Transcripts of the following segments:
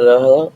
Hello, hello.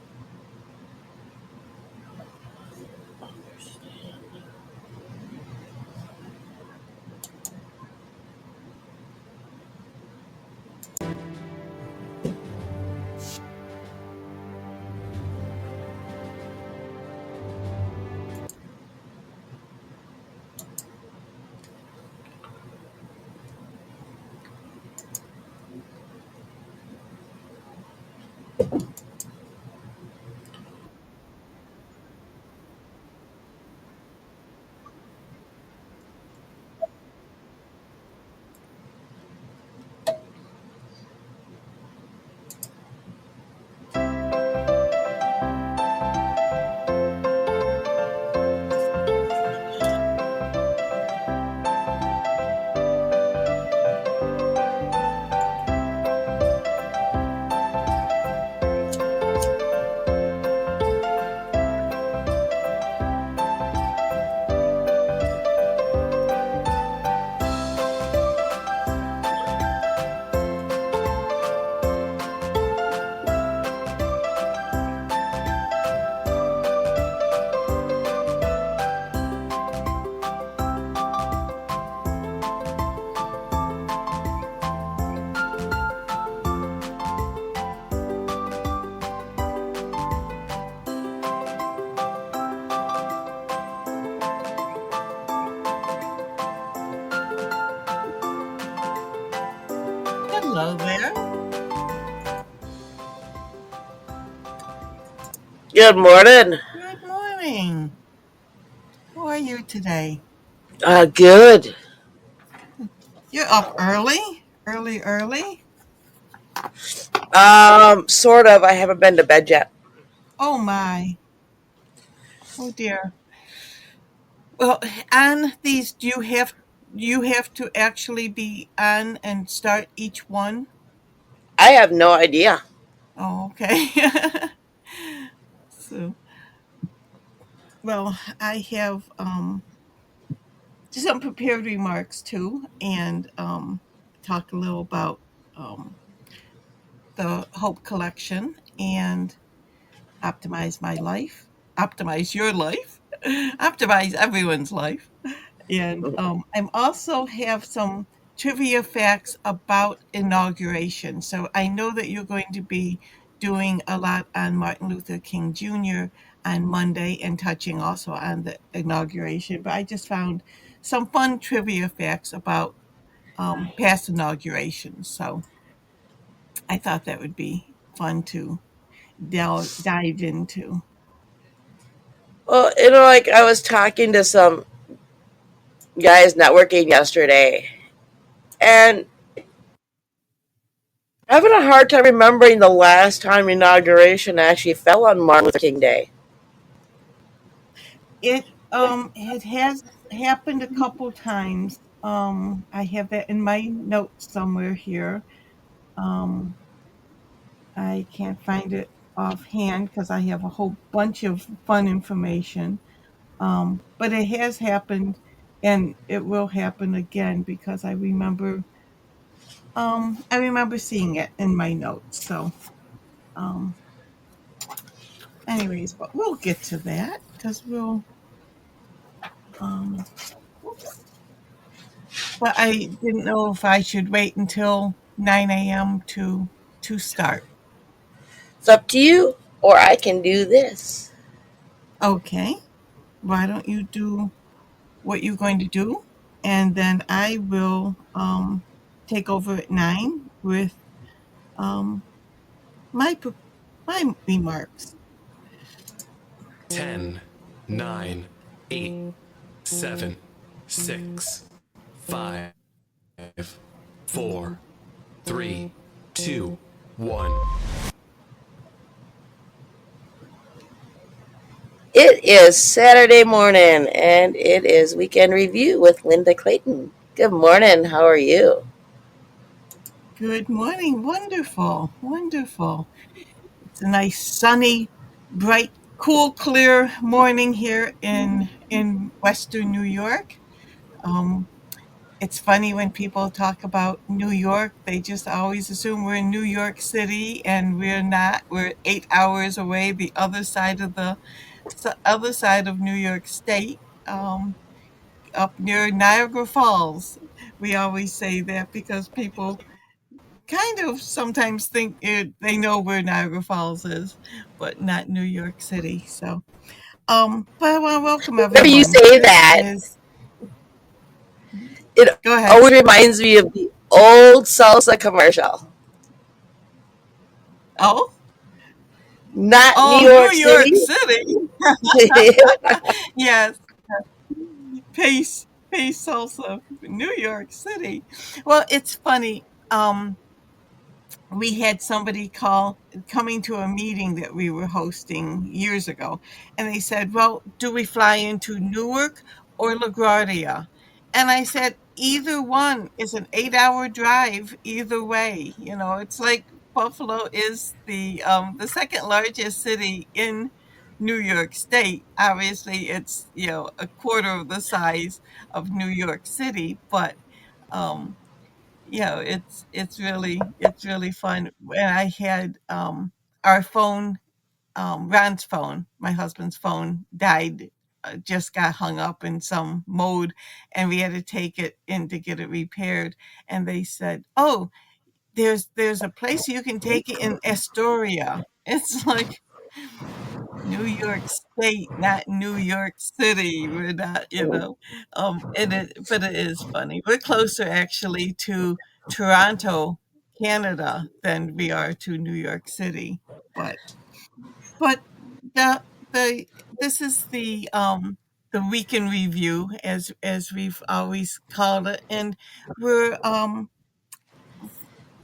Hello there. Good morning. Good morning. How are you today? Good. You're up early? Early, early? Sort of. I haven't been to bed yet. Oh my. Oh dear. Well, on these, do you have to actually be on and start each one? I have no idea. Oh, okay. So, well, I have some prepared remarks too, and talk a little about um, the Hope Collection and optimize my life, optimize your life, optimize everyone's life. And I'm also have some trivia facts about inauguration. So I know that you're going to be doing a lot on Martin Luther King Jr. on Monday and touching also on the inauguration. But I just found some fun trivia facts about past inaugurations. So I thought that would be fun to dive into. Well, like I was talking to some guys networking yesterday, and having a hard time remembering the last time inauguration actually fell on Martin Luther King Day. It has happened a couple times. I have that in my notes somewhere here. Um, I can't find it offhand because I have a whole bunch of fun information. But it has happened, and it will happen again because I remember seeing it in my notes. So, um, anyways, but we'll get to that because um, but I didn't know if I should wait until 9 a.m. to start. It's up to you, or I can do this. Okay. Why don't you do what you're going to do, and then I will take over at 9 with um my pre- my remarks. 10, 9, 8, 7, 6, 5, 4, 3, 2, 1. It is Saturday morning, and it is weekend review with Linda Claydon. Good morning. How are you? Good morning. Wonderful. Wonderful. It's a nice sunny, bright, cool, clear morning here in Western New York. Um, It's funny when people talk about New York, they just always assume we're in New York City, and we're not. We're 8 hours away, the other side of New York State, up near Niagara Falls. We always say that because people kind of sometimes think they know where Niagara Falls is, but not New York City. So, but I want to welcome Whenever you everyone. say This that, is it Go ahead. always reminds me of the old salsa commercial. Oh, Not New oh, York New York City. City. Yes, peace, salsa, New York City. Well, it's funny. We had somebody coming to a meeting that we were hosting years ago, and they said, "Well, do we fly into Newark or LaGuardia?" And I said, "Either one is an 8-hour drive either way. It's like Buffalo is the second largest city in New York State. Obviously, it's a quarter of the size of New York City, but um, it's really fun. When I had our phone, Ron's phone, my husband's phone died, just got hung up in some mode, and we had to take it in to get it repaired. And they said, "Oh, there's a place you can take it in Astoria." It's like New York State, not New York City. We're not, but it is funny. We're closer actually to Toronto, Canada, than we are to New York City. But but the the this is the week in review, as we've always called it, and we're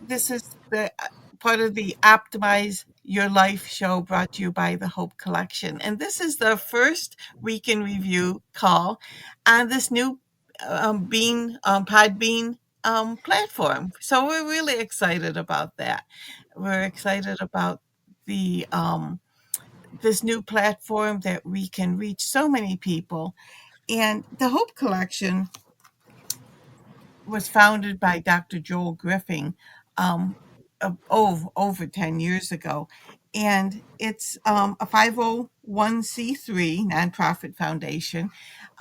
this is the part of the Optimize Your Life show, brought to you by the Hope Collection. And this is the first week in review call on this new Podbean platform. So we're really excited about that. We're excited about the this new platform that we can reach so many people. And the Hope Collection was founded by Dr. Joel Griffin, over 10 years ago. And it's a 501c3 nonprofit foundation,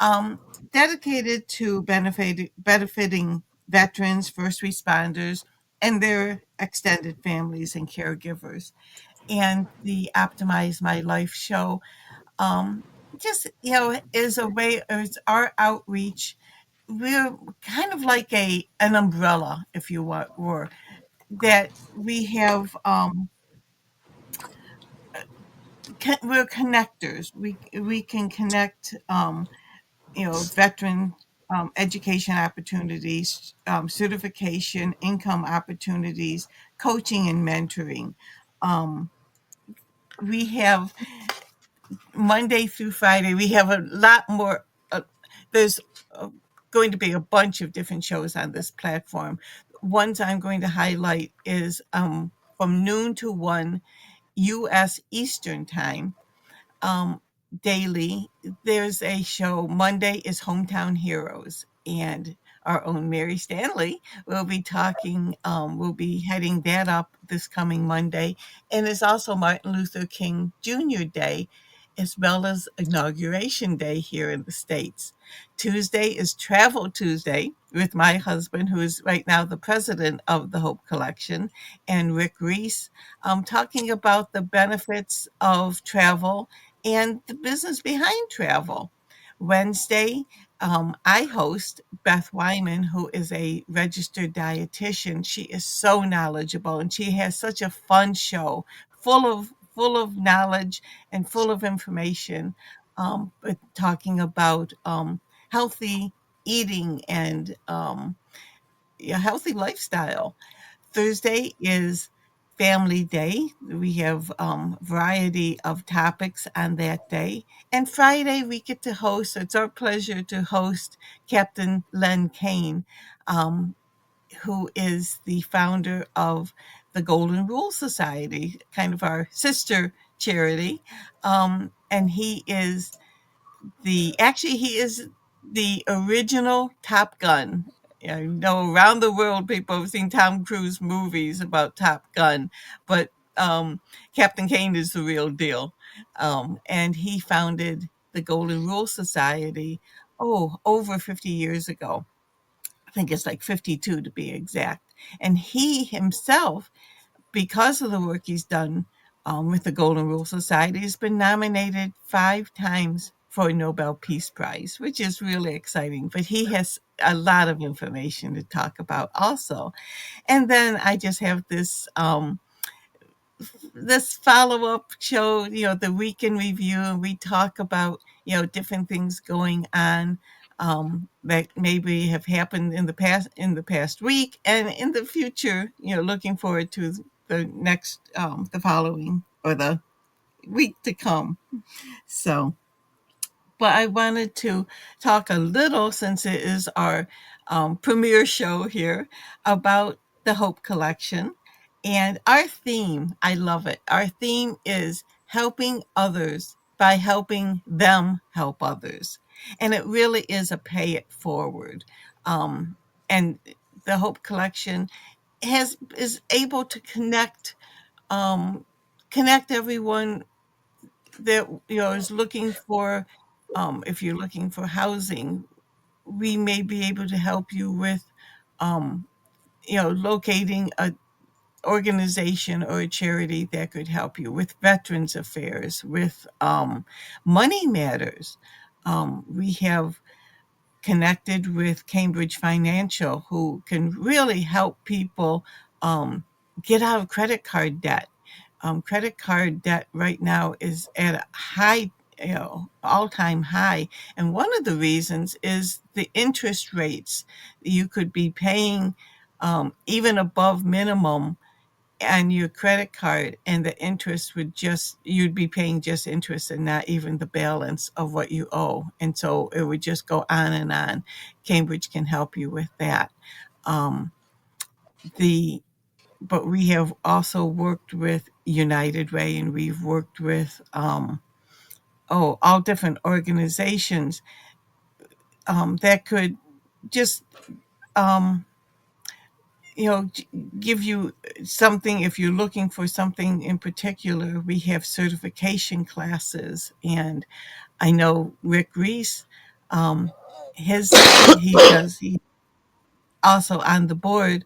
um, dedicated to benefiting veterans, first responders, and their extended families and caregivers. And the Optimize My Life show, um, just is a way, is our outreach. We're kind of like an umbrella, if you were, that we have. We're connectors. We can connect, veteran education opportunities, certification, income opportunities, coaching and mentoring. Um, we have Monday through Friday. We have a lot more. There's going to be a bunch of different shows on this platform. Ones I'm going to highlight is from noon to 1 U.S. Eastern Time, um, daily. There's a show. Monday is Hometown Heroes, and our own Mary Stanley will be talking. We'll be heading that up this coming Monday, and it's also Martin Luther King Jr. Day, as well as Inauguration Day here in the States. Tuesday is Travel Tuesday with my husband, who is right now the president of the Hope Collection, and Rick Reese, talking about the benefits of travel and the business behind travel. Wednesday, I host Beth Wyman, who is a registered dietitian. She is so knowledgeable, and she has such a fun show, full of knowledge and full of information, but talking about healthy eating and a healthy lifestyle. Thursday is Family Day. We have variety of topics on that day. And Friday, we get to host, it's our pleasure to host Captain Len Kane, um, who is the founder of the Golden Rule Society, kind of our sister charity. And he is the original Top Gun. I know around the world people have seen Tom Cruise movies about Top Gun, but Captain Kane is the real deal. And he founded the Golden Rule Society, over 50 years ago. I think it's like 52 to be exact. And he himself, because of the work he's done with the Golden Rule Society, has been nominated 5 times for a Nobel Peace Prize, which is really exciting. But he has a lot of information to talk about also. And then I just have this follow-up show, the week in review, and we talk about, different things going on that maybe have happened in the past week and in the future, looking forward to the following or the week to come. So, but I wanted to talk a little, since it is our premiere show here, about the Hope Collection. And our theme, I love it. Our theme is helping others by helping them help others. And it really is a pay it forward. And the Hope Collection is able to um, connect everyone that is looking for, if you're looking for housing, we may be able to help you with um, locating a organization or a charity that could help you with veterans affairs, with money matters. We have connected with Cambridge Financial, who can really help people get out of credit card debt. Credit card debt right now is at a high, all-time high. And one of the reasons is the interest rates. You could be paying even above minimum on your credit card, and the interest you'd be paying just interest and not even the balance of what you owe. And so it would just go on and on. Cambridge can help you with that. Um, the but we have also worked with United Way, and we've worked with all different organizations that could just um, give you something. If you're looking for something in particular, we have certification classes. And I know Rick Reese, he also on the board,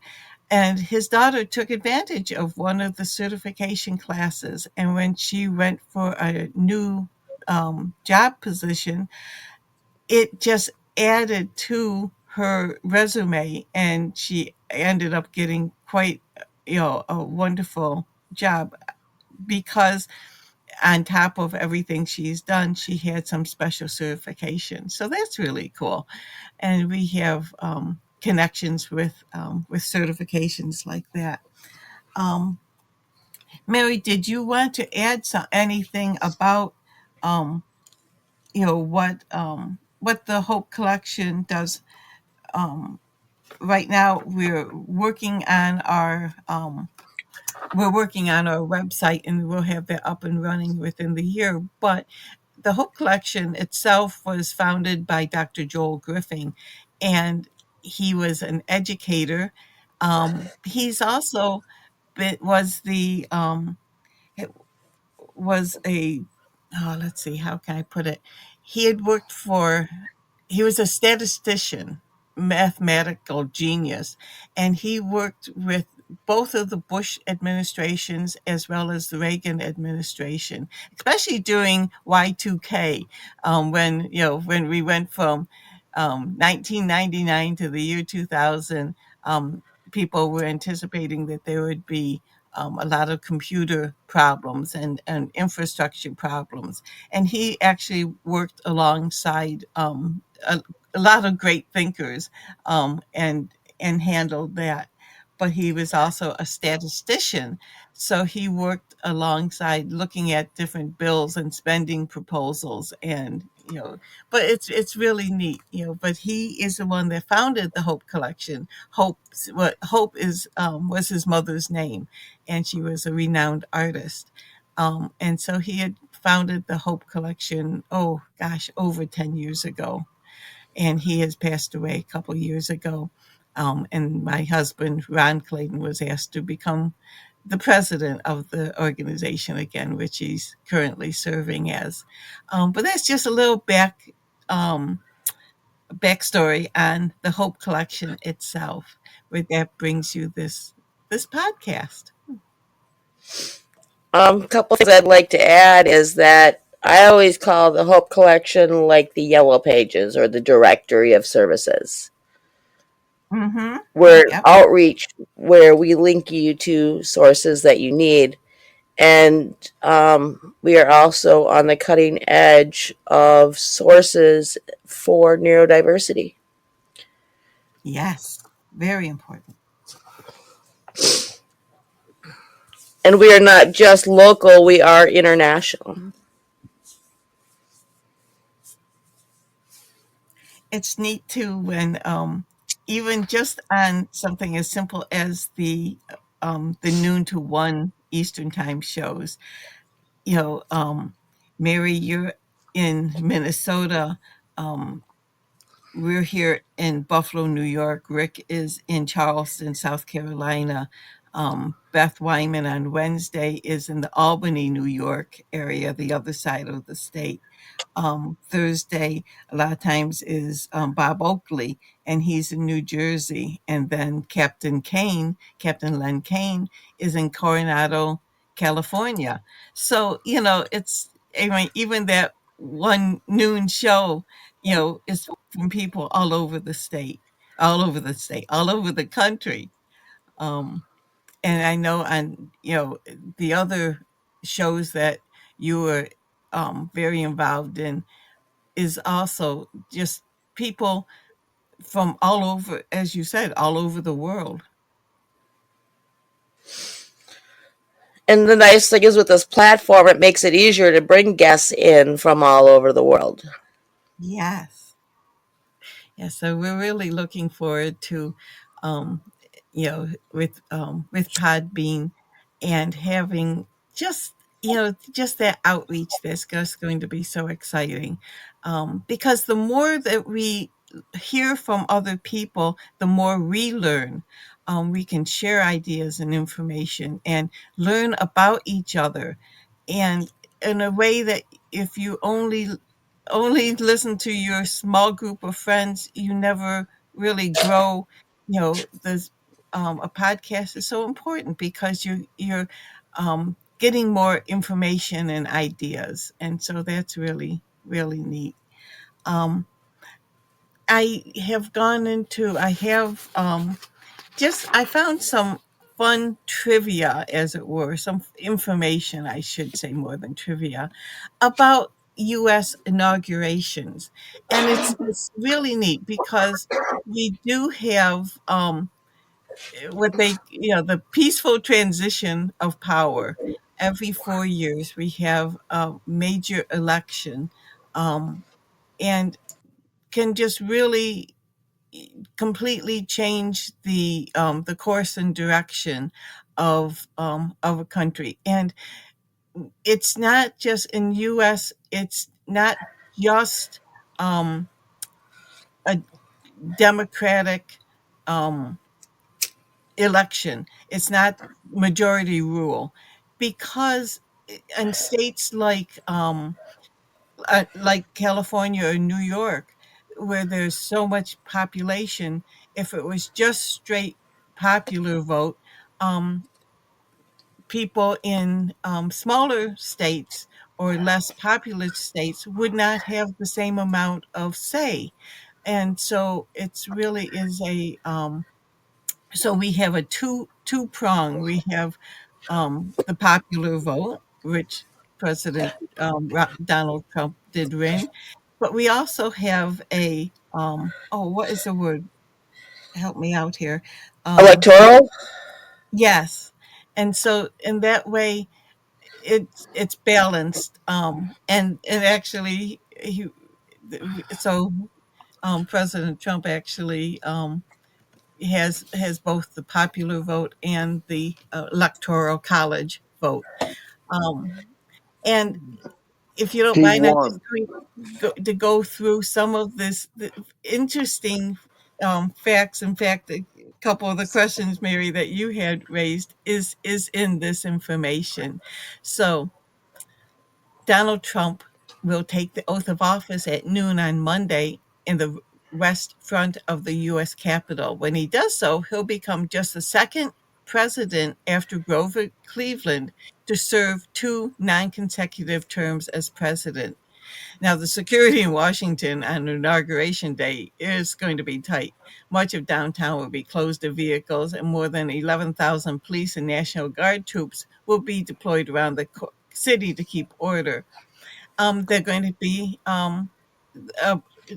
and his daughter took advantage of one of the certification classes. And when she went for a new job position, it just added to her resume, and she ended up getting quite, a wonderful job, because on top of everything she's done, she had some special certification. So that's really cool. And we have connections with certifications like that. Um, Mary, did you want to add anything about um, what the Hope Collection does? Right now, we're working on our website, and we'll have that up and running within the year. But the Hope Collection itself was founded by Dr. Joel Griffin, and he was an educator. He's also been, was a let's see, how can I put it? He had worked for he was a statistician, mathematical genius, and he worked with both of the Bush administrations as well as the Reagan administration, especially during Y2K, when we went from 1999 to the year 2000. People were anticipating that there would be a lot of computer problems and infrastructure problems. And he actually worked alongside a lot of great thinkers, and handled that. But he was also a statistician, so he worked alongside looking at different bills and spending proposals, and but it's really neat. But he is the one that founded the Hope Collection. Hope is was his mother's name, and she was a renowned artist. And so he had founded the Hope Collection, oh gosh, over 10 years ago, and he has passed away a couple years ago. And my husband, Ron Claydon, was asked to become the president of the organization again, which he's currently serving as. But that's just a little um, backstory on the Hope Collection itself, where that brings you this podcast. Couple things I'd like to add is that I always call the Hope Collection like the Yellow Pages or the Directory of Services. Mm-hmm. We're Yep. outreach where we link you to sources that you need. And we are also on the cutting edge of sources for neurodiversity. Yes. Very important. And we are not just local, we are international. It's neat too when even just on something as simple as the noon to one Eastern time shows, you know, Mary, you're in Minnesota. Um, we're here in Buffalo, New York. Rick is in Charleston, South Carolina. Beth Wyman on Wednesday is in the Albany, New York area, the other side of the state. Thursday, a lot of times, is Bob Oakley, and he's in New Jersey. And then Captain Len Kane, is in Coronado, California. So, I mean, even that one noon show, is from people all over the country. Um, and I know on, the other shows that you were very involved in is also just people from all over, as you said, all over the world. And the nice thing is with this platform, it makes it easier to bring guests in from all over the world. Yes. Yeah, so we're really looking forward to, um, with Podbean and having just just that outreach that's just going to be so exciting, because the more that we hear from other people, the more we learn. We can share ideas and information and learn about each other, and in a way that if you only listen to your small group of friends, you never really grow. There's A podcast is so important because you're getting more information and ideas, and so that's really really neat. Um, I have just I found some fun trivia, as it were, some information, I should say, more than trivia, about US inaugurations. And it's really neat because we do have what they, the peaceful transition of power. Every 4 years, we have a major election, um, and can just really completely change the course and direction of a country. And it's not just in U.S. It's not just um, a democratic um, election. It's not majority rule because in states like California or New York, where there's so much population, if it was just straight popular vote, um, people in smaller states or less populous states would not have the same amount of say. And so it's really is a so we have a two prong. We have the popular vote, which President Donald Trump did win, but we also have a oh, what is the word? Help me out here. Um, Electoral? yes, and so in that way, it's balanced. And actually, President Trump actually has both the popular vote and the electoral college vote. Um, and if you don't He mind, I'm just won. going to go through some of this interesting facts. In fact, a couple of the questions, Mary, that you had raised is in this information. So Donald Trump will take the oath of office at noon on Monday in the west front of the U.S. Capitol. When he does so, he'll become just the second president after Grover Cleveland to serve two non consecutive terms as president. Now, the security in Washington on Inauguration Day is going to be tight. Much of downtown will be closed to vehicles, and more than 11,000 police and National Guard troops will be deployed around the city to keep order. They're going to be a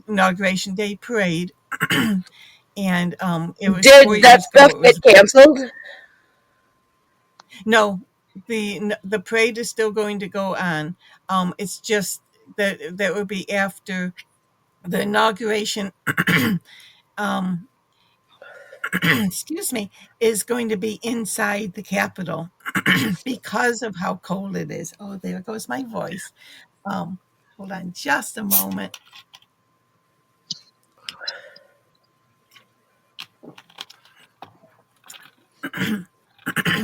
Inauguration Day parade, and it was four Did that years stuff ago. It get was canceled? no, the parade is still going to go on. It's just that would be after the inauguration, um, excuse me, is going to be inside the Capitol because of how cold it is. Oh, there goes my voice. Um, Hold on just a moment.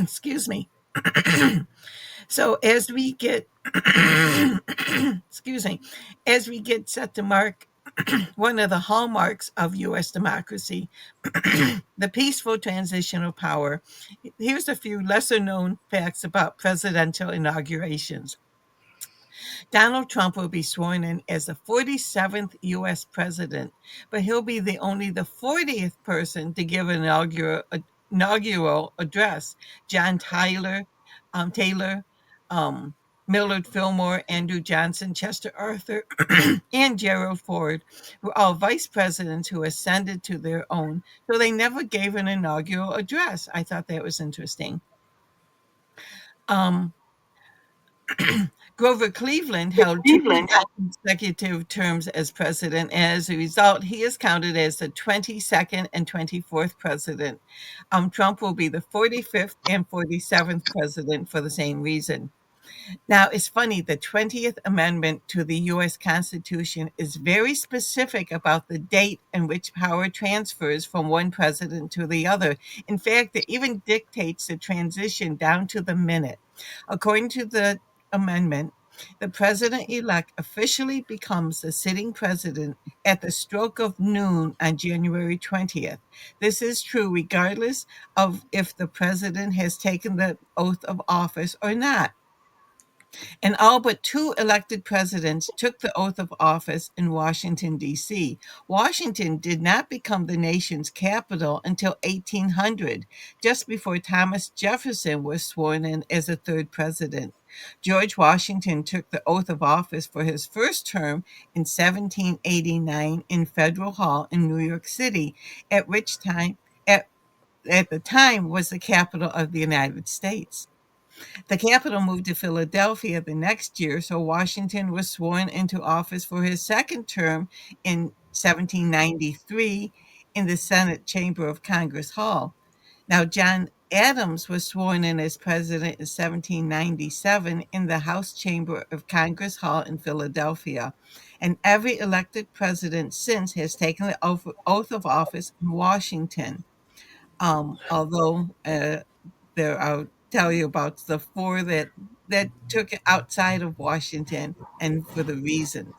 Excuse me. So as we get, excuse me, as we get set to mark one of the hallmarks of U.S. democracy, the peaceful transition of power, here's a few lesser known facts about presidential inaugurations. Donald Trump will be sworn in as the 47th U.S. president, but he'll be only the 40th person to give an inaugural address. John Taylor, um, Millard Fillmore, Andrew Johnson, Chester Arthur, and Gerald Ford were all vice presidents who ascended to their own, so they never gave an inaugural address. I thought that was interesting. Um, Grover Cleveland held two Cleveland. consecutive terms as president. And as a result, he is counted as the 22nd and 24th president. Trump will be the 45th and 47th president for the same reason. Now, it's funny, the 20th Amendment to the U.S. Constitution is very specific about the date in which power transfers from one president to the other. In fact, it even dictates the transition down to the minute. According to the amendment, the president elect officially becomes the sitting president at the stroke of noon on January 20th. This is true regardless of if the president has taken the oath of office or not. And all but two elected presidents took the oath of office in Washington, D.C. Washington did not become the nation's capital until 1800, just before Thomas Jefferson was sworn in as the third president. George Washington took the oath of office for his first term in 1789 in Federal Hall in New York City, at which time, at, at the time, was the capital of the United States. The capital moved to Philadelphia the next year, so Washington was sworn into office for his second term in 1793 in the Senate Chamber of Congress Hall. Now, John Adams was sworn in as president in 1797 in the House Chamber of Congress Hall in Philadelphia. And every elected president since has taken the oath of office in Washington. Although there, I'll tell you about the four that took it outside of Washington and for the reasons.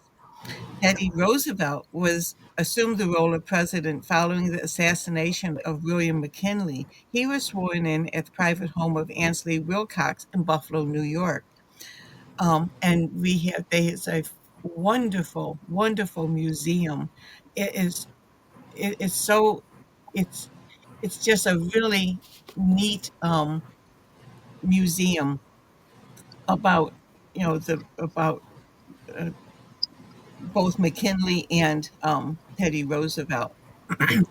Teddy Roosevelt was assumed the role of president following the assassination of William McKinley. He was sworn in at the private home of Ansley Wilcox in Buffalo, New York. And there's a wonderful, wonderful museum. It is it's so it's it's just a really neat museum about the about uh, both McKinley and Teddy Roosevelt.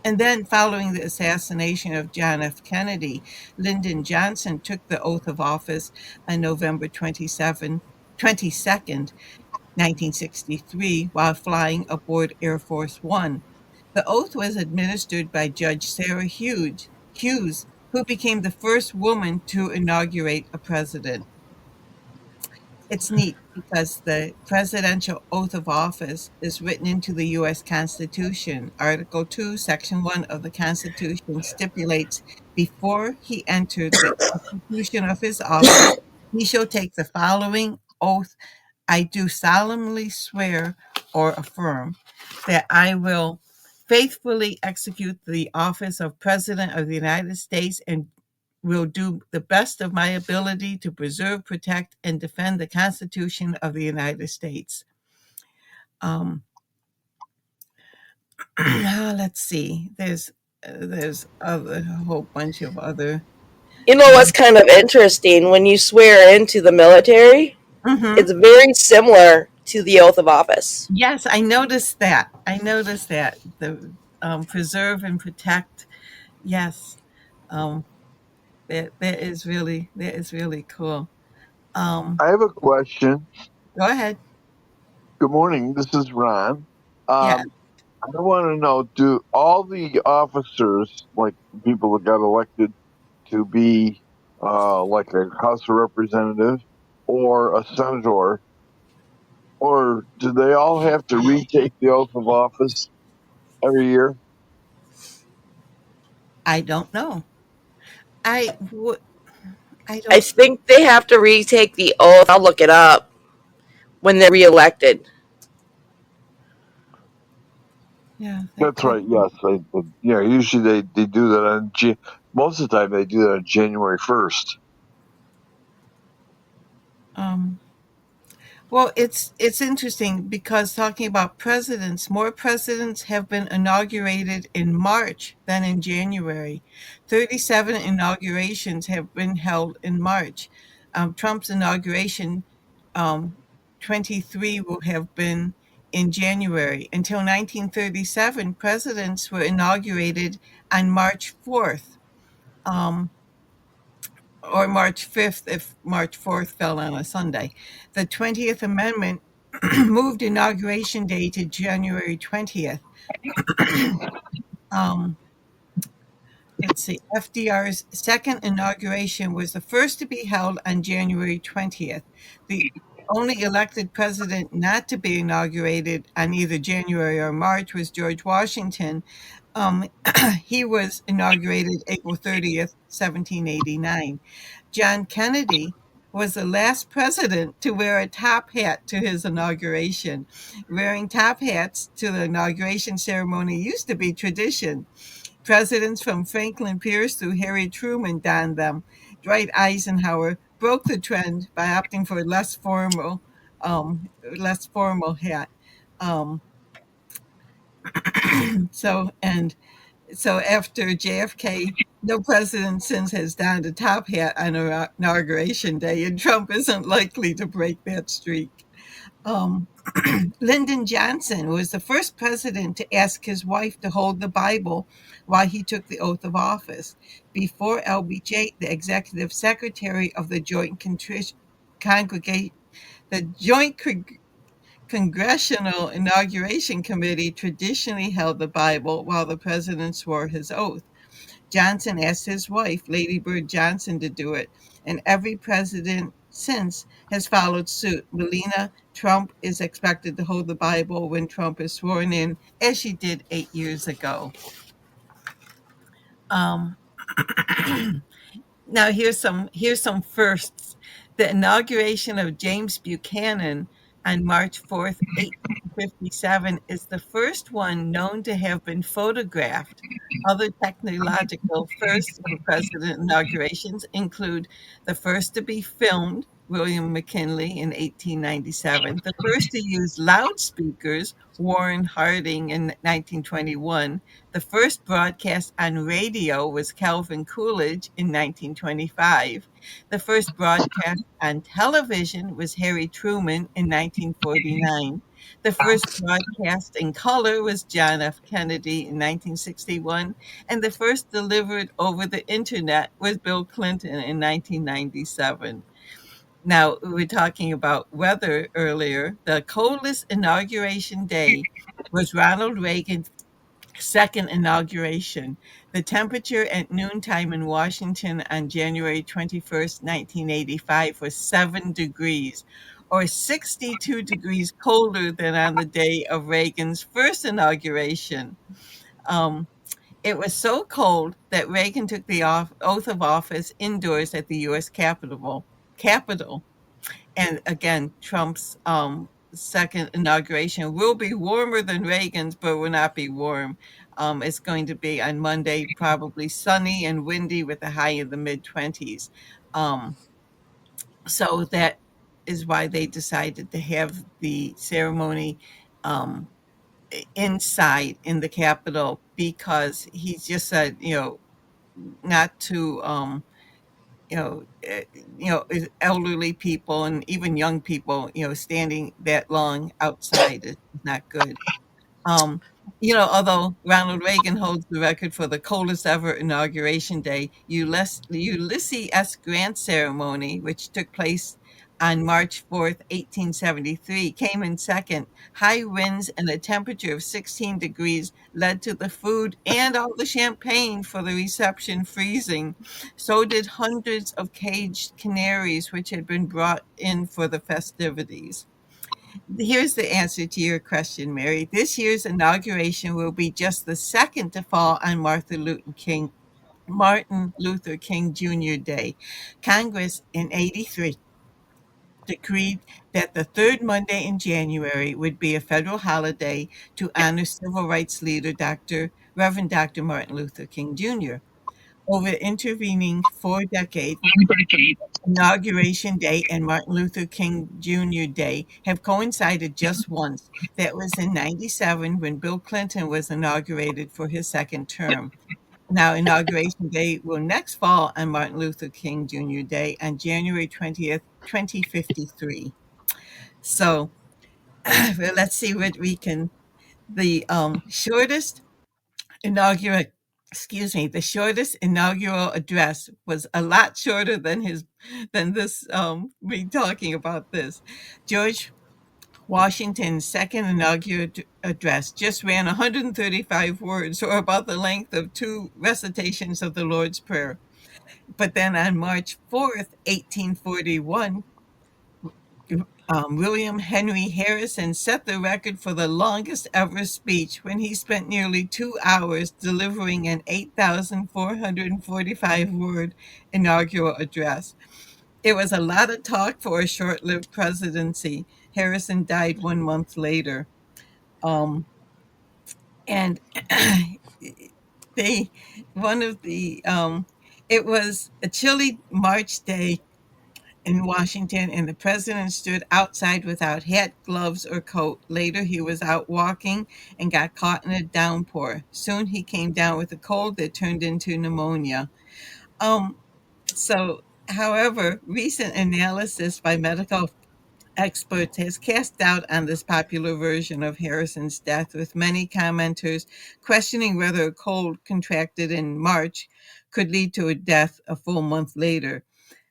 And then, following the assassination of John F. Kennedy, Lyndon Johnson took the oath of office on November 22nd, 1963, while flying aboard Air Force One. The oath was administered by Judge Sarah Hughes, who became the first woman to inaugurate a president. It's neat. because the presidential oath of office is written into the U.S. Constitution. Article 2, Section 1 of the Constitution stipulates before he entered the execution of his office, he shall take the following oath. I do solemnly swear or affirm that I will faithfully execute the office of President of the United States and will do the best of my ability to preserve, protect, and defend the Constitution of the United States. Um, let's see. There's a whole bunch of other. You know what's kind of interesting? When you swear into the military, Mhm. it's very similar to the oath of office. Yes, I noticed that. I noticed that the preserve and protect. Yes, um, that is really cool. Um, I have a question. Go ahead. Good morning. This is Ron. Yeah, I want to know, do all the officers, like people that got elected to be like a House of Representative or a senator, or do they all have to retake the oath of office every year? I don't know. I would. I I don't. think they have to retake the oath. I'll look it up when they're reelected. Yeah, they That's could. right. Yes. Yeah. Usually they do that most of the time they do that on January 1st. Um, well, it's interesting because talking about presidents, more presidents have been inaugurated in March than in January. 37 inaugurations have been held in March. Trump's inauguration, um, 23 will have been in January. Until 1937, presidents were inaugurated on March 4th. Um, or March 5th if March 4th fell on a Sunday. The 20th Amendment moved Inauguration Day to January 20th. Um, let's see, FDR's second inauguration was the first to be held on January 20th. The only elected president not to be inaugurated on either January or March was George Washington. Um, he was inaugurated April 30th, 1789. John Kennedy was the last president to wear a top hat to his inauguration. Wearing top hats to the inauguration ceremony used to be tradition. Presidents from Franklin Pierce through Harry Truman donned them. Dwight Eisenhower broke the trend by opting for a less formal hat. Um, so after JFK, no president since has donned a top hat on inauguration day, and Trump isn't likely to break that streak. Um, Lyndon Johnson was the first president to ask his wife to hold the Bible while he took the oath of office. Before LBJ, the executive secretary of the Congregation, the Joint Congressional Inauguration Committee traditionally held the Bible while the president swore his oath. Johnson asked his wife, Lady Bird Johnson, to do it, and every president since has followed suit. Melania Trump is expected to hold the Bible when Trump is sworn in, as she did 8 years ago. Um, Now here's some firsts. The inauguration of James Buchanan on March 4th, 1857 is the first one known to have been photographed. Other technological firsts for president inaugurations include the first to be filmed, William McKinley in 1897, the first to use loudspeakers, Warren Harding in 1921, the first broadcast on radio was Calvin Coolidge in 1925. The first broadcast on television was Harry Truman in 1949. The first broadcast in color was John F. Kennedy in 1961. And the first delivered over the internet was Bill Clinton in 1997. Now, we were talking about weather earlier. The coldest inauguration day was Ronald Reagan's second inauguration. The temperature at noontime in Washington on January 21st, 1985 was 7 degrees. or 62 degrees colder than on the day of Reagan's first inauguration. Um, it was so cold that Reagan took the oath of office indoors at the U.S. Capitol. And again, Trump's second inauguration will be warmer than Reagan's, but will not be warm. It's going to be on Monday, probably sunny and windy with a high in the mid 20s. Um, so that is why they decided to have the ceremony um, inside in the Capitol, because he just said, not to you know, elderly people and even young people, standing that long outside is not good. Um, although Ronald Reagan holds the record for the coldest ever inauguration day, Ulysses S. Grant ceremony, which took place on March 4th, 1873, came in second. High winds and a temperature of 16 degrees led to the food and all the champagne for the reception freezing. So did hundreds of caged canaries, which had been brought in for the festivities. Here's the answer to your question, Mary. This year's inauguration will be just the second to fall on Martin Luther King Jr. Day. Congress in 83 decreed that the third Monday in January would be a federal holiday to honor civil rights leader Reverend Dr. Martin Luther King Jr. Over the intervening 4 decades, Inauguration Day and Martin Luther King Jr. Day have coincided just once. That was in 97 when Bill Clinton was inaugurated for his second term. Now, Inauguration Day will next fall on Martin Luther King Jr. Day on January 20th, 2053. So well, let's see what we can. The shortest inaugural the shortest inaugural address was a lot shorter than this me talking about this. George Washington's second inaugural address just ran 135 words, or about the length of two recitations of the Lord's Prayer. But then on March 4th, 1841, William Henry Harrison set the record for the longest ever speech when he spent nearly 2 hours delivering an 8,445 word inaugural address. It was a lot of talk for a short lived presidency. Harrison died 1 month later. Um, and they, one of the, it was a chilly March day in Washington, and the president stood outside without hat, gloves, or coat. Later, he was out walking and got caught in a downpour. Soon, he came down with a cold that turned into pneumonia. Um, however, recent analysis by medical experts has cast doubt on this popular version of Harrison's death, with many commenters questioning whether a cold contracted in March could lead to a death a full month later.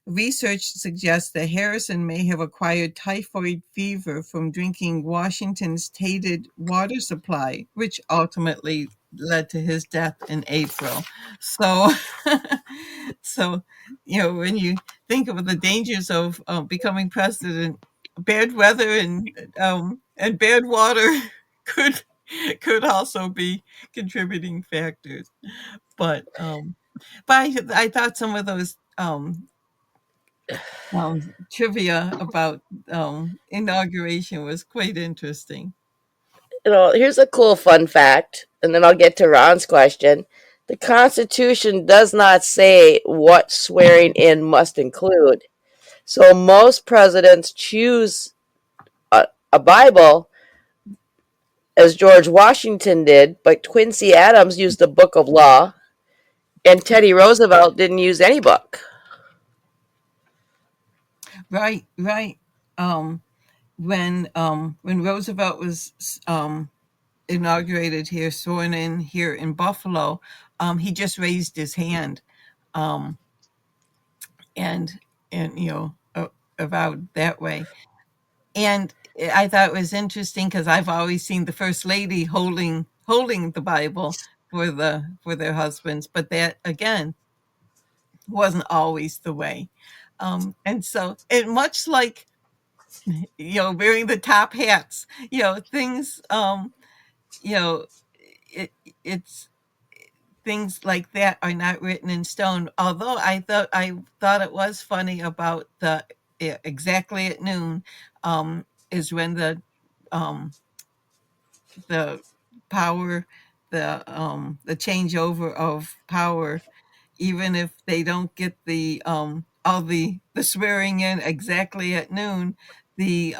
Research suggests that Harrison may have acquired typhoid fever from drinking Washington's tainted water supply, which ultimately led to his death in April. So, so when you think of the dangers of becoming president, bad weather and bad water could could also be contributing factors. But I thought some of those trivia about inauguration was quite interesting. Here's a cool fun fact, and then I'll get to Ron's question. The Constitution does not say what swearing in must include. So most presidents choose a Bible, as George Washington did, but Quincy Adams used the Book of Law, and Teddy Roosevelt didn't use any book. Right, right. Um, when Roosevelt was inaugurated here, sworn in here in Buffalo, he just raised his hand, um, and avowed that way. And I thought it was interesting because I've always seen the first lady holding the Bible for their husbands, but that again wasn't always the way. And much like wearing the top hats, things, you know, it, it's things like that are not written in stone. Although I thought it was funny about exactly at noon, is when um, the power, the changeover of power, even if they don't get all the swearing in exactly at noon, the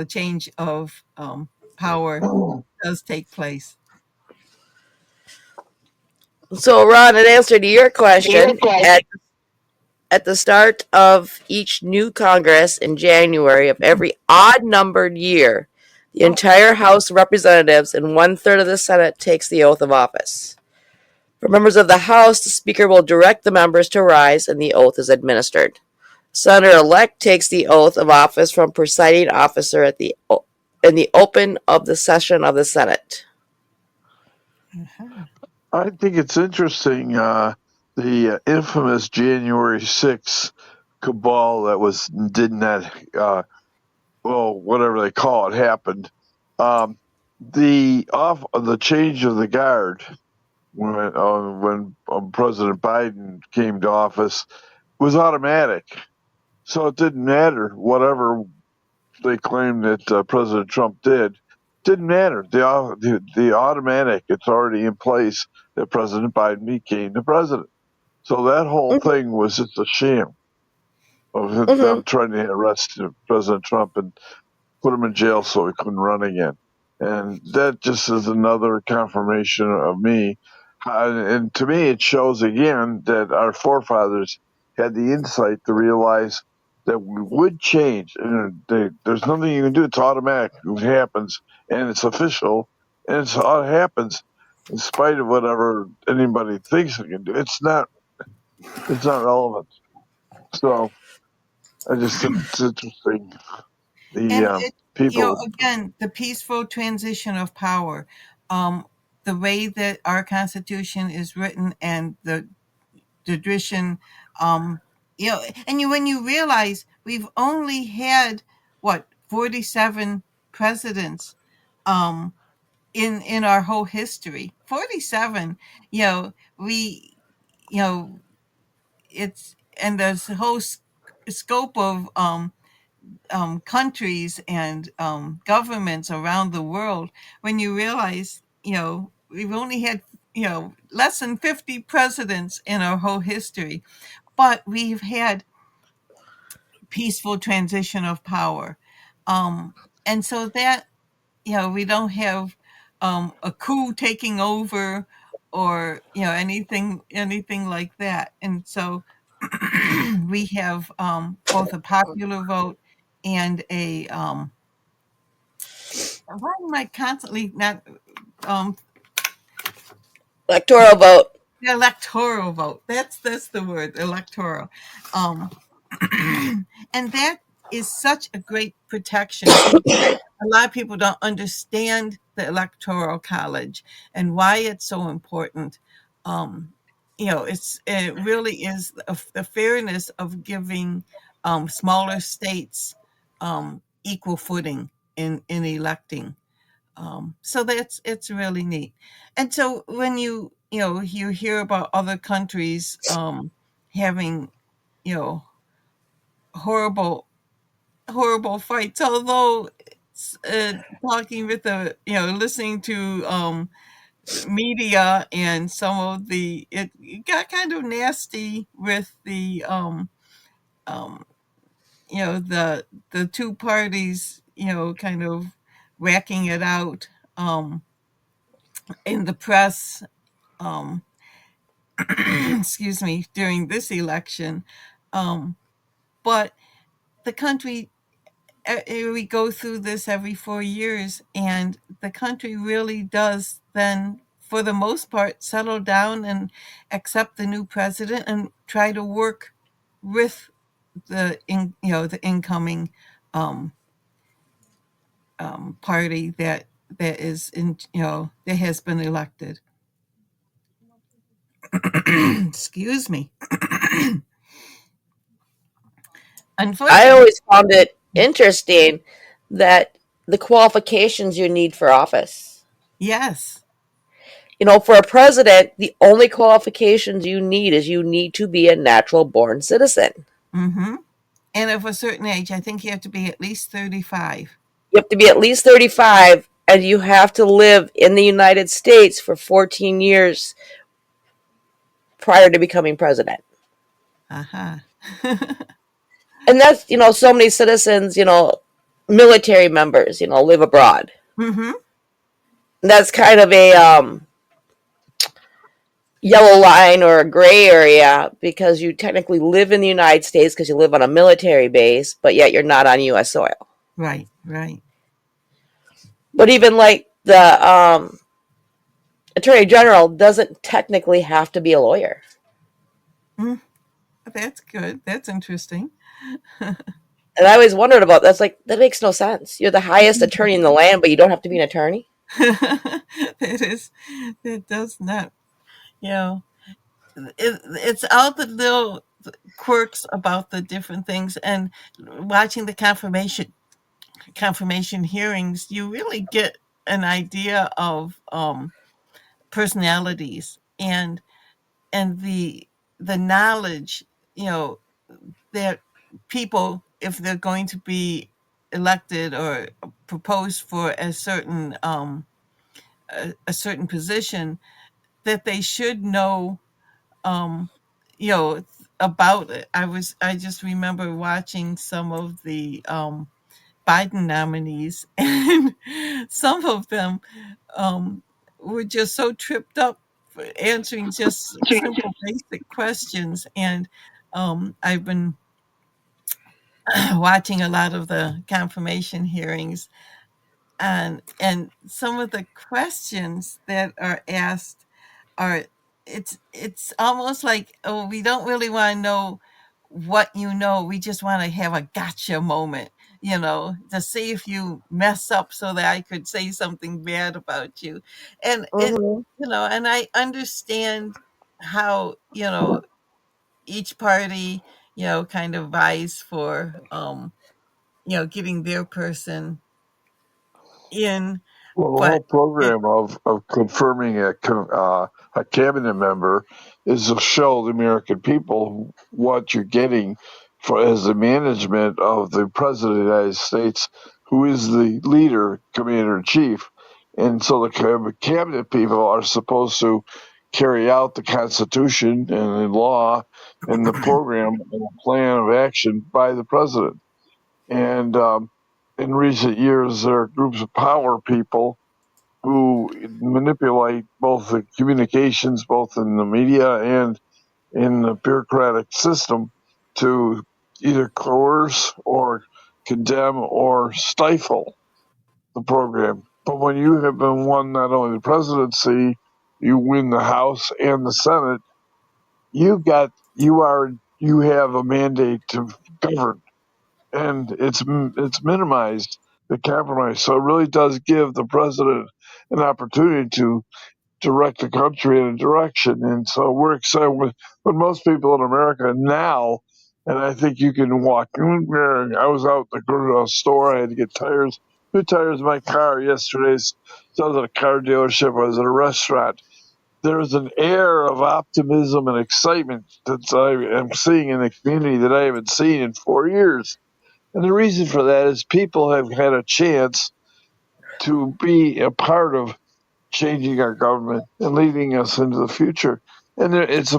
change of power does take place. So, Ron, in answer to your Your question, question. at the start of each new Congress in January of every odd numbered year, the Oh, entire House of Representatives and one-third of the Senate takes the oath of office. For members of the House, the Speaker will direct the members to rise and the oath is administered. Senator elect takes the oath of office from presiding officer in the open of the session of the Senate. uh-huh. I think it's interesting. The infamous January 6th cabal that did not, well, whatever they call it, happened. Um, the change of the guard when President Biden came to office was automatic, so it didn't matter whatever they claimed that President Trump didn't matter. The automatic, it's already in place that President Biden became the president. So that whole thing was just a sham of Mm-hmm. them trying to arrest President Trump and put him in jail so he couldn't run again. And that just is another confirmation of me. And to me, it shows again that our forefathers had the insight to realize that we would change. And there's nothing you can do. It's automatic. It happens, and it's official, and it happens in spite of whatever anybody thinks it can do. It's not. It's not relevant. So I just think it's interesting. The And it, people. again, the peaceful transition of power, um, the way that our Constitution is written, and the tradition, and when you realize we've only had what 47 presidents, um, in our whole history, 47. We, you know, it's and there's a whole scope of countries and governments around the world. When you realize, we've only had, less than 50 presidents in our whole history, but we've had peaceful transition of power. And so that, we don't have a coup taking over, or anything like that. And so we have both a popular vote and a why am I constantly not um Electoral vote. the electoral vote? That's the word, electoral. Um and that is such a great protection. A lot of people don't understand the electoral college and why it's so important. Um it really is the fairness of giving smaller states equal footing in electing. So it's really neat. And so when you hear about other countries having, you know horrible fights, although talking with the listening to media, and some of it got kind of nasty with um the two parties, kind of whacking it out in the press, um, excuse me, during this election. Um, but the country, we go through this every 4 years, and the country really does then, for the most part, settle down and accept the new president and try to work with the incoming um, party that is in that has been elected. Excuse me. I Unfortunately, always found it interesting that the qualifications you need for office. yes. For a president, the only qualifications you need is you need to be a natural born citizen. Mm-hmm. And of a certain age, I think you have to be at least 35. You have to be at least 35 and you have to live in the United States for 14 years prior to becoming president. Uh-huh. And that's, so many citizens, military members, live abroad. Mm-hmm. That's kind of a yellow line or a gray area because you technically live in the United States because you live on a military base, but yet you're not on U.S. soil. Right, right. But even like the attorney general doesn't technically have to be a lawyer. Mm, that's good. That's interesting. And I always wondered about that's like that makes no sense. You're the highest attorney in the land, but you don't have to be an attorney. That is, that does not, you know, it's all the little quirks about the different things, and watching the confirmation hearings, you really get an idea of personalities, and the knowledge, you know, that people, if they're going to be elected or proposed for a certain position, that they should know, um, you know, about it. I just remember watching some of the Biden nominees, and some of them were just so tripped up for answering just simple, basic questions. And I've been watching a lot of the confirmation hearings, and some of the questions that are asked are, it's almost like, oh, we don't really want to know what you know, we just want to have a gotcha moment, to see if you mess up so that I could say something bad about you. And Mm-hmm. and I understand how, each party, kind of vies for, getting their person in. Well, the But whole it program of confirming a cabinet member is to show the American people what you're getting for as the management of the President of the United States, who is the leader, commander in chief. And so the cabinet people are supposed to carry out the Constitution and the law and the program and the plan of action by the president. And in recent years, there are groups of power people who manipulate both the communications, both in the media and in the bureaucratic system, to either coerce or condemn or stifle the program. But when you have been won not only the presidency, you win the House and the Senate. You have a mandate to govern, and it's minimized the compromise. So it really does give the president an opportunity to direct the country in a direction. And so we're excited with most people in America now. And I think you can walk. I was out at the store. I had to get new tires in my car yesterday. So I was at a car dealership. I was at a restaurant. There's an air of optimism and excitement that I am seeing in the community that I haven't seen in 4 years. And the reason for that is people have had a chance to be a part of changing our government and leading us into the future. And it's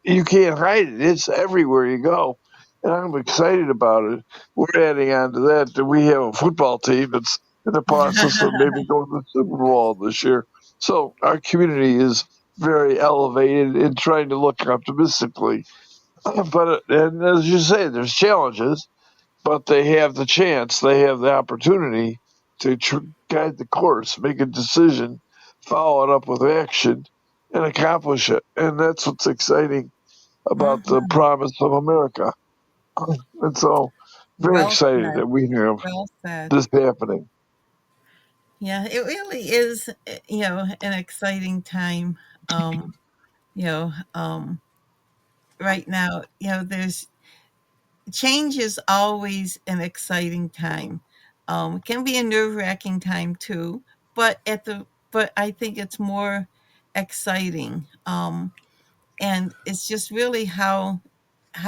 you can't hide it. It's everywhere you go, and I'm excited about it. We're adding on to that we have a football team that's in the process of maybe going to the Super Bowl this year. So our community is very elevated and trying to look optimistically. But and as you say, there's challenges, but they have the chance, they have the opportunity to guide the course, make a decision, follow it up with action, and accomplish it. And that's what's exciting about the Mhm. promise of America. And so, very Well excited said. that we have Well said. this happening. Yeah, it really is, an exciting time. You know, right now, there's change is always an exciting time. It can be a nerve-wracking time too, but I think it's more exciting. And it's just really how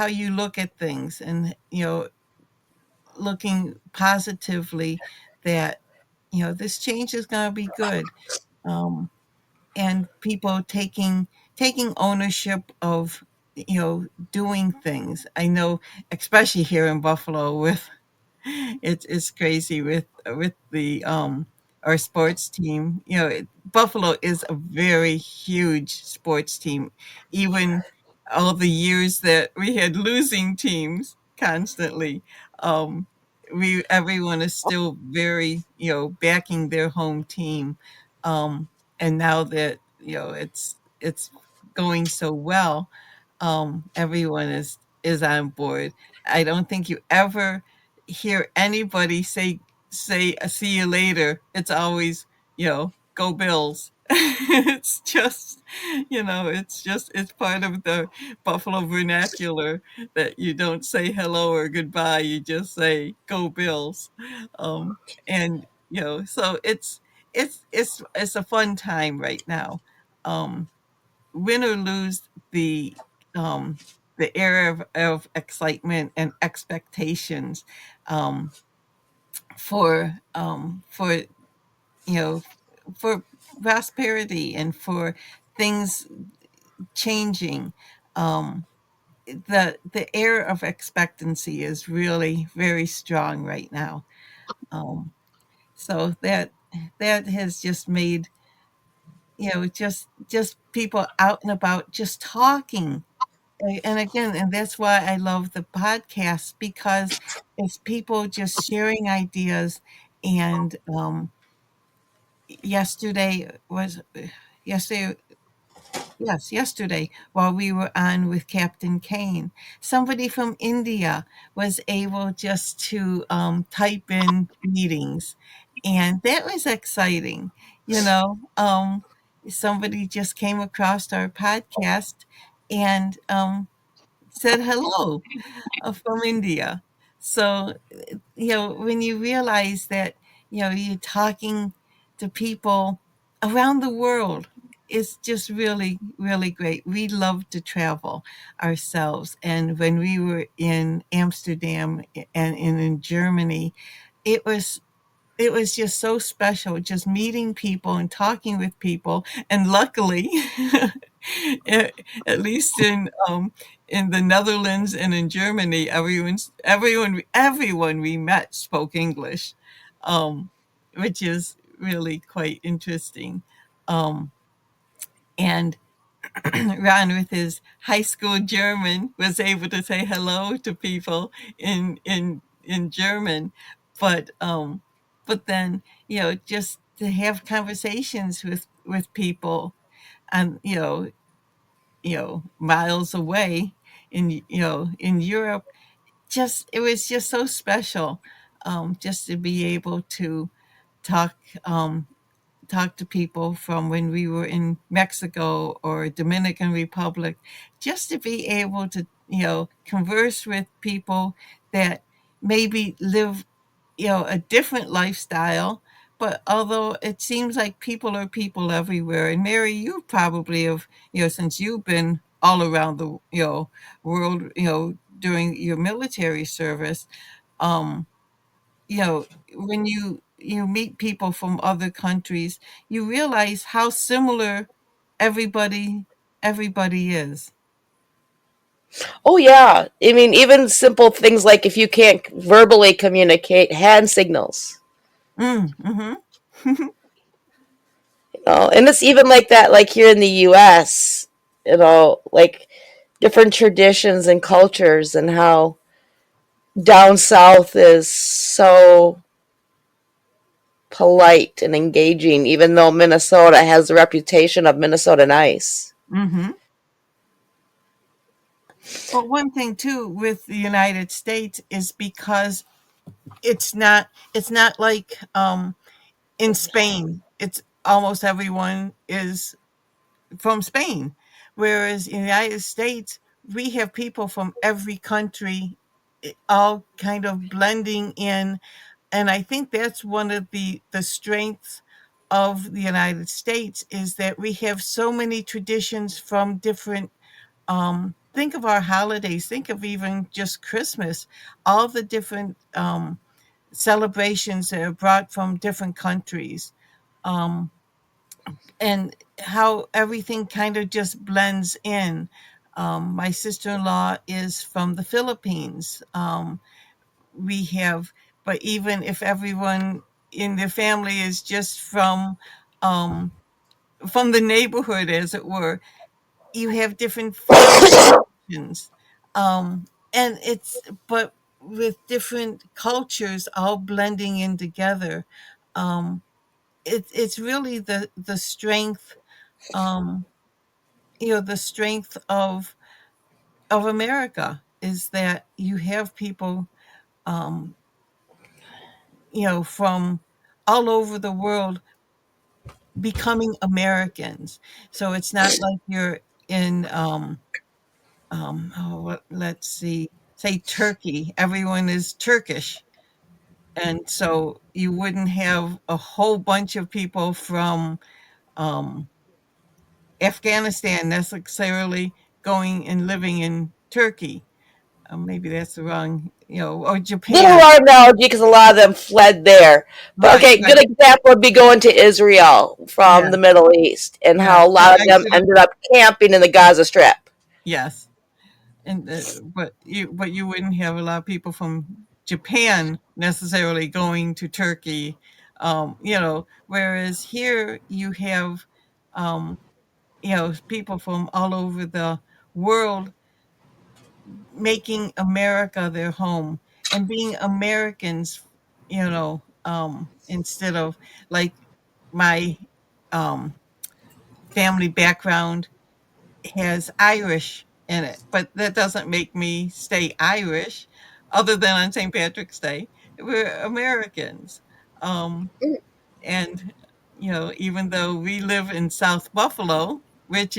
you look at things, and looking positively that this change is going to be good. Um, and people taking ownership of doing things. I know, especially here in Buffalo, with it's crazy with the our sports team. Buffalo is a very huge sports team. Even all the years that we had losing teams constantly, um, we everyone is still very backing their home team. Um, and now that it's going so well, everyone is on board. I don't think you ever hear anybody say see you later. It's always, go Bills. It's part of the Buffalo vernacular that you don't say hello or goodbye, you just say go Bills. um and so it's a fun time right now. Win or lose, um the era of excitement and expectations, um for you know for prosperity and for things changing. The air of expectancy is really very strong right now. So that has just made just people out and about just talking. And again, and that's why I love the podcast, because it's people just sharing ideas. And yesterday was yesterday yesterday, while we were on with Captain Kane, somebody from India was able just to type in meetings, and that was exciting. Somebody just came across our podcast and said hello, from India. So, when you realize that, you're talking to people around the world, it's just really, really great. We love to travel ourselves. And when we were in Amsterdam and in Germany, it was it was just so special, just meeting people and talking with people. And luckily, at at least in the Netherlands and in Germany, everyone we met spoke English, um, which is really quite interesting. Um, and Ron, with his high school German, was able to say hello to people in German, but then just to have conversations with people, and miles away in Europe. Just it was just so special, just to be able to talk um, talk to people from when we were in Mexico or Dominican Republic, just to be able to, converse with people that maybe live, a different lifestyle. But although it seems like people are people everywhere, and Mary, you probably have, since you've been all around the, world, during your military service, um, you know, when you meet people from other countries, you realize how similar everybody everybody is. Oh yeah, I mean even simple things like if you can't verbally communicate, hand signals. Mm-hmm. And it's even like that, like here in the U.S. Like different traditions and cultures, and how down south is so polite and engaging, even though Minnesota has the reputation of Minnesota nice. Mm-hmm. But one thing too with the United States is because it's not like in Spain. It's almost everyone is from Spain, whereas in the United States we have people from every country all kind of blending in. And I think that's one of the strengths of the United States, is that we have so many traditions from different, think of our holidays, think of even just Christmas, all the different celebrations that are brought from different countries, um, and how everything kind of just blends in. My sister-in-law is from the Philippines. We have, but even if everyone in the family is just um, from the neighborhood, as it were, you have different family traditions. And it's, but with different cultures all blending in together. Um, it's really the strength, um, the strength of America, is that you have people, um, from all over the world becoming Americans. So it's not like you're in, let's see, say Turkey. Everyone is Turkish, and so you wouldn't have a whole bunch of people from um, Afghanistan necessarily going and living in Turkey. Maybe that's the wrong, or Little Japan. wrong analogy because a lot of them fled there. But Right, okay, good right. example would be going to Israel from Yeah, the Middle East and yeah. how a lot of I them should have, ended up camping in the Gaza Strip. yes. And but you wouldn't have a lot of people from Japan necessarily going to Turkey, whereas here you have, um, people from all over the world making America their home and being Americans, instead of, like, my um, family background has Irish in it, but that doesn't make me stay Irish, other than on St. Patrick's Day. We're Americans. Um, and, even though we live in South Buffalo, which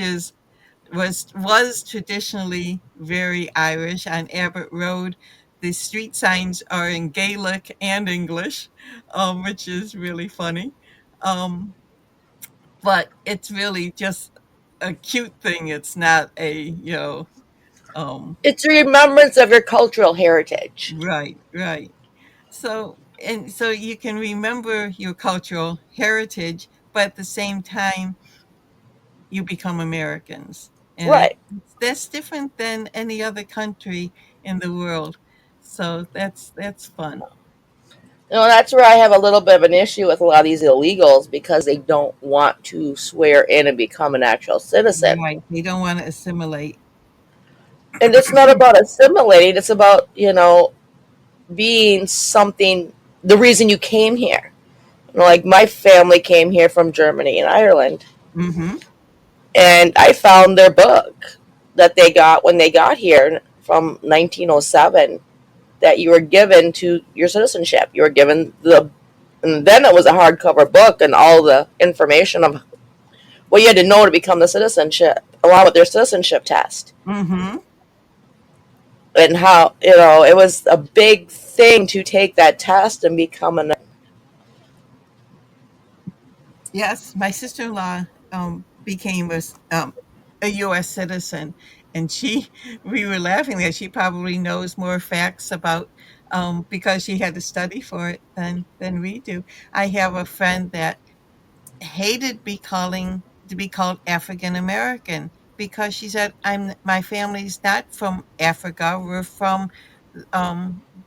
was traditionally very Irish on Abbott Road, the street signs are in Gaelic and English, which is really funny. Um, but it's really just a cute thing. It's not a, um, It's a remembrance of your cultural heritage. right, right. So you can remember your cultural heritage, but at the same time, you become Americans. And Right. that's different than any other country in the world. So that's fun. That's where I have a little bit of an issue with a lot of these illegals because they don't want to swear in and become an actual citizen. Right. They don't want to assimilate. And it's not about assimilating, it's about, being something, the reason you came here. Like my family came here from Germany and Ireland, Mm-hmm. and I found their book that they got when they got here from 1907, that you were given to your citizenship. You were given and then it was a hardcover book and all the information of what you had to know to become the citizenship, along with their citizenship test. Mm-hmm. And how, it was a big thing to take that test and become an. Yes, my sister-in-law became a U.S. citizen, and we were laughing that she probably knows more facts about, because she had to study for it than we do. I have a friend that hated to be called African American, because she said, my family's not from Africa. We're from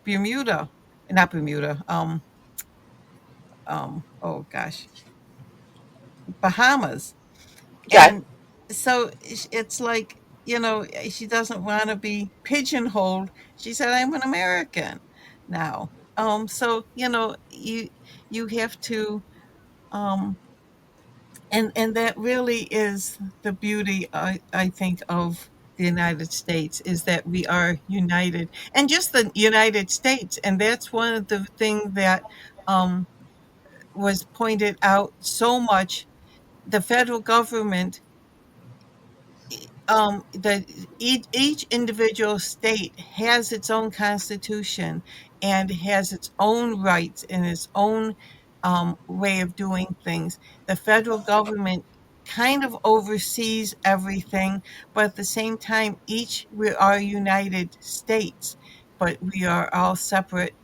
Bermuda, not Bermuda. Oh gosh, Bahamas. Okay. And so it's like, she doesn't want to be pigeonholed. She said, I'm an American now. So, you have to, um, and that really is the beauty, I think, of the United States, is that we are united, and just the United States. And that's one of the things that um, was pointed out so much. The federal government each individual state has its own constitution and has its own rights and its own way of doing things. The federal government kind of oversees everything, but at the same time, each we are United States, but we are all separate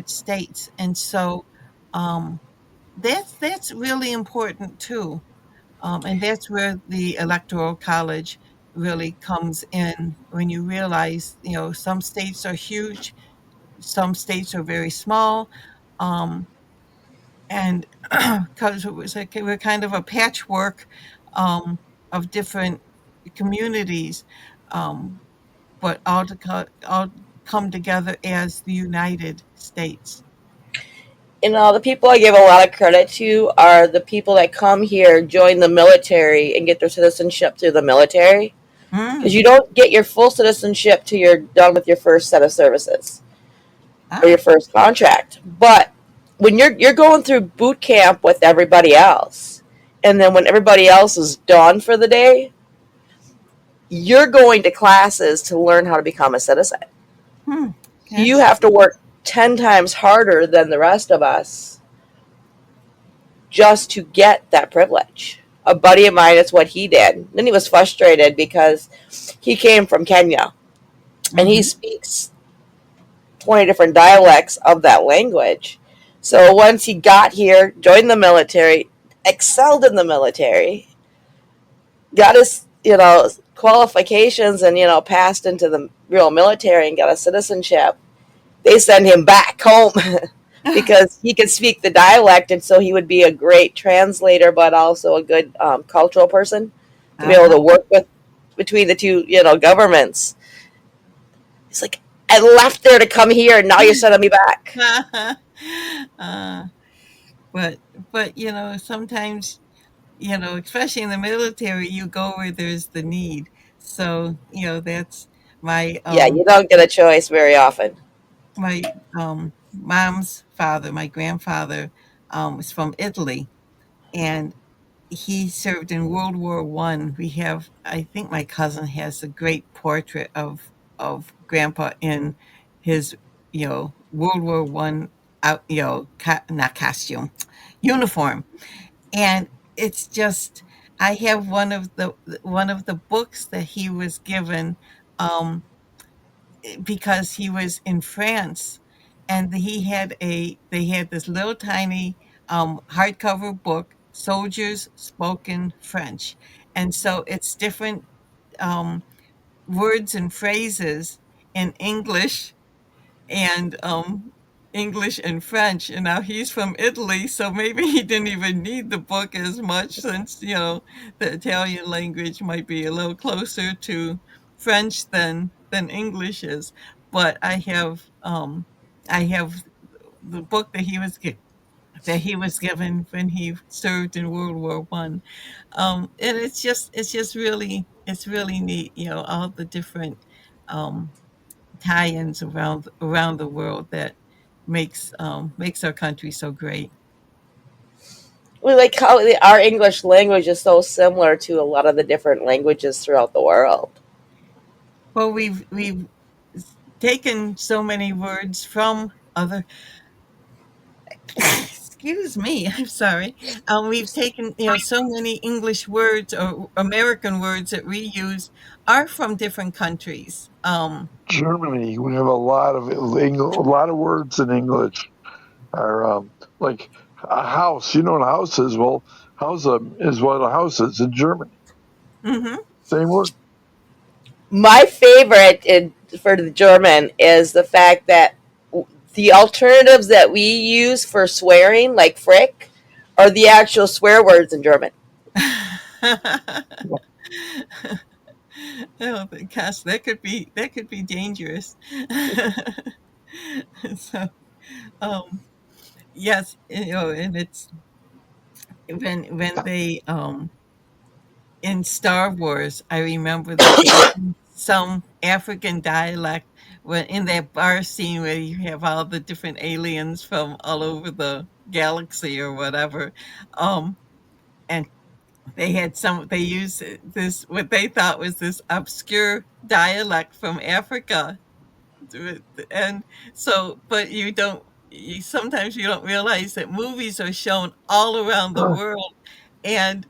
states, and so um, that's really important too. And that's where the electoral college really comes in when you realize, some states are huge, some states are very small, um, and because it was like we're kind of a patchwork of different communities, um, but all come together as the United States. The people I give a lot of credit to are the people that come here, join the military, and get their citizenship through the military. Because Mm. you don't get your full citizenship till you're done with your first set of services or your Ah. first contract. But when you're going through boot camp with everybody else, and then when everybody else is done for the day, you're going to classes to learn how to become a citizen. Hmm. You Yes. have to work 10 times harder than the rest of us just to get that privilege. A buddy of mine, it's what he did. Then he was frustrated because he came from Kenya and he Mm-hmm. speaks 20 different dialects of that language. So once he got here, joined the military, excelled in the military, got his, qualifications and, passed into the real military and got a citizenship, they send him back home because he could speak the dialect, and so he would be a great translator, but also a good cultural person to be able Uh-huh. to work with between the two, governments. He's like, I left there to come here, and now you're sending me back. uh, but sometimes, especially in the military, you go where there's the need. So, that's my Yeah, you don't get a choice very often. mom's father, my grandfather, was from Italy, and he served in World War I. I think my cousin has a great portrait of Grandpa in his, World War I out, not costume, uniform, and it's just I have one of the books that he was given, um, because he was in France, and they had this little tiny hardcover book, Soldiers Spoken French, and so it's different um, words and phrases in English and French. And now he's from Italy, so maybe he didn't even need the book as much, since the Italian language might be a little closer to French than English is. But I have the book that he was given when he served in World War I, and it's just really neat, all the different um, tie-ins around the world that makes our country so great. We like how our English language is so similar to a lot of the different languages throughout the world. Well, we've taken so many words from other. Excuse me, I'm sorry. We've taken, so many English words or American words that we use are from different countries. Germany, we have a lot of a lot of words in English are like a house. You know what a house is? Well, house is what a house is in Germany. Hmm. Same word. My favorite for the German is the fact that the alternatives that we use for swearing, like frick, are the actual swear words in German. Oh, gosh, that could be dangerous. So, um, yes, and it's when they in Star Wars, I remember that they used some African dialect when in that bar scene where you have all the different aliens from all over the galaxy or whatever, um, and They used this, what they thought was this obscure dialect from Africa. And so, but sometimes you don't realize that movies are shown all around the world. And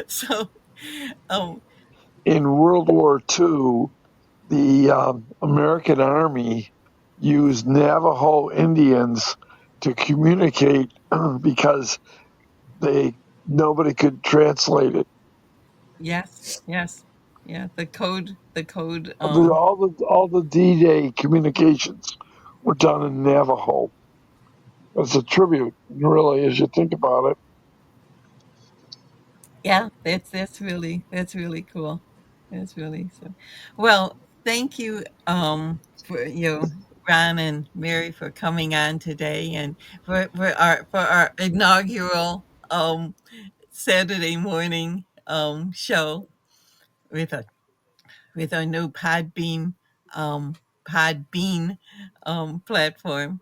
so, um, In World War II, the American Army used Navajo Indians to communicate because they nobody could translate it. yes, yes, yeah, the code, All the D-Day communications were done in Navajo. It's a tribute, really, as you think about it. yeah, that's really cool. That's really so. Well, thank you, for Ron and Mary, for coming on today, and for our inaugural Saturday morning show with a with our new um Podbean platform.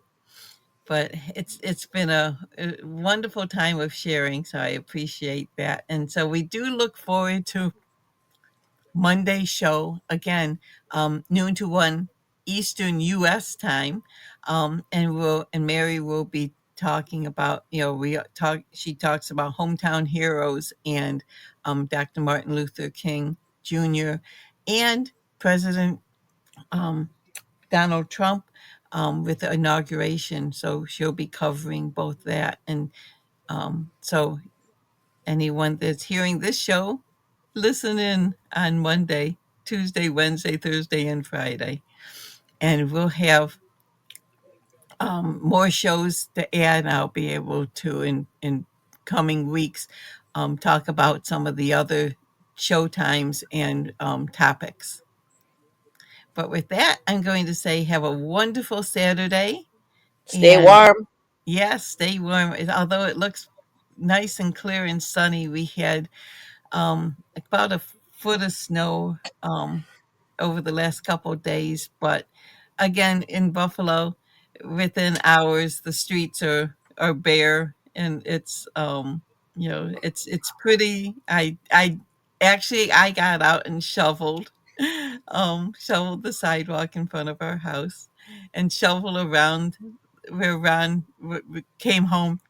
But it's been a wonderful time of sharing, so I appreciate that. And so we do look forward to Monday show again, noon to 1 Eastern US time. And Mary will be talking about, she talks about hometown heroes and Dr. Martin Luther King Jr. and President um, Donald Trump, with the inauguration. So she'll be covering both that. And so anyone that's hearing this show, listen in on Monday, Tuesday, Wednesday, Thursday, and Friday. And we'll have more shows to add. I'll be able to, in coming weeks, talk about some of the other show times and topics. But with that, I'm going to say have a wonderful Saturday. Stay And warm. yes, stay warm. Although it looks nice and clear and sunny, we had about a foot of snow over the last couple of days. But again, in Buffalo, within hours, the streets are bare, and it's pretty. I got out and shoveled the sidewalk in front of our house, and shoveled around. Where Ron came home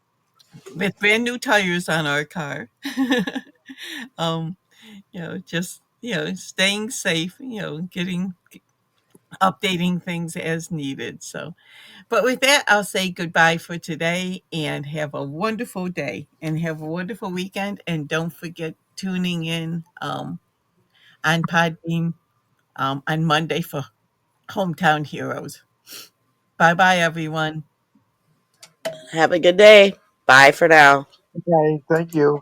with brand new tires on our car. um, just staying safe, getting updating things as needed. So, but with that, I'll say goodbye for today and have a wonderful day and have a wonderful weekend. And don't forget tuning in on Podbeam on Monday for Hometown Heroes. Bye bye, everyone. Have a good day. Bye for now. Okay, thank you.